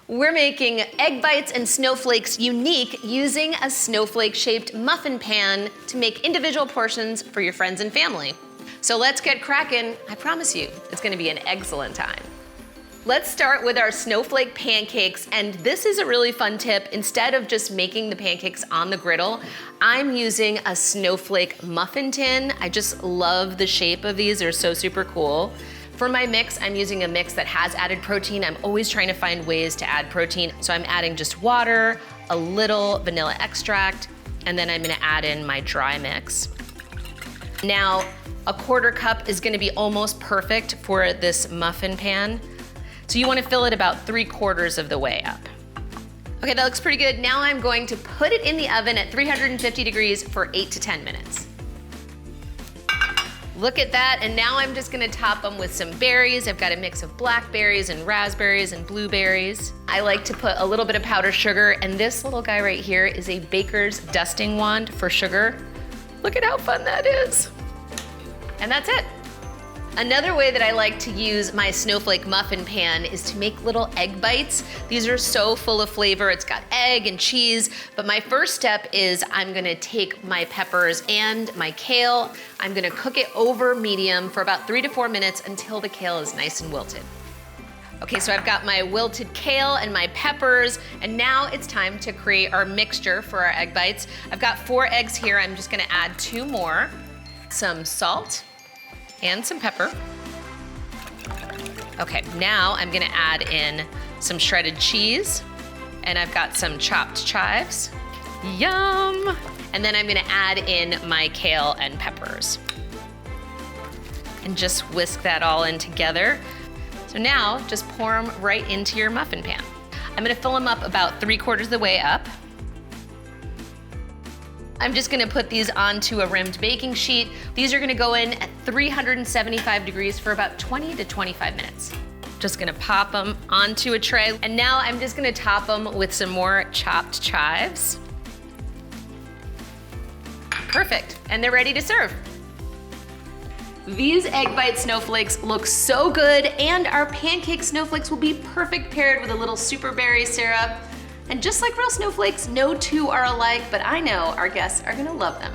We're making egg bites and snowflakes unique using a snowflake-shaped muffin pan to make individual portions for your friends and family. So let's get cracking. I promise you, it's gonna be an excellent time. Let's start with our snowflake pancakes, and this is a really fun tip. Instead of just making the pancakes on the griddle, I'm using a snowflake muffin tin. I just love the shape of these, they're so super cool. For my mix, I'm using a mix that has added protein. I'm always trying to find ways to add protein. So I'm adding just water, a little vanilla extract, and then I'm gonna add in my dry mix. Now, a 1/4 cup is gonna be almost perfect for this muffin pan. So you wanna fill it about 3/4 of the way up. Okay, that looks pretty good. Now I'm going to put it in the oven at 350 degrees for 8 to 10 minutes. Look at that, and now I'm just gonna top them with some berries. I've got a mix of blackberries and raspberries and blueberries. I like to put a little bit of powdered sugar, and this little guy right here is a baker's dusting wand for sugar. Look at how fun that is. And that's it. Another way that I like to use my snowflake muffin pan is to make little egg bites. These are so full of flavor. It's got egg and cheese, but my first step is I'm gonna take my peppers and my kale. I'm gonna cook it over medium for about 3 to 4 minutes until the kale is nice and wilted. Okay, so I've got my wilted kale and my peppers, and now it's time to create our mixture for our egg bites. I've got 4 eggs here. I'm just gonna add 2 more, some salt, and some pepper. Okay, now I'm gonna add in some shredded cheese, and I've got some chopped chives. Yum! And then I'm gonna add in my kale and peppers. And just whisk that all in together. So now, just pour them right into your muffin pan. I'm gonna fill them up about 3/4 of the way up. I'm just gonna put these onto a rimmed baking sheet. These are gonna go in at 375 degrees for about 20 to 25 minutes. Just gonna pop them onto a tray. And now I'm just gonna top them with some more chopped chives. Perfect, and they're ready to serve. These egg bite snowflakes look so good, and our pancake snowflakes will be perfect paired with a little super berry syrup. And just like real snowflakes, no two are alike, but I know our guests are gonna love them.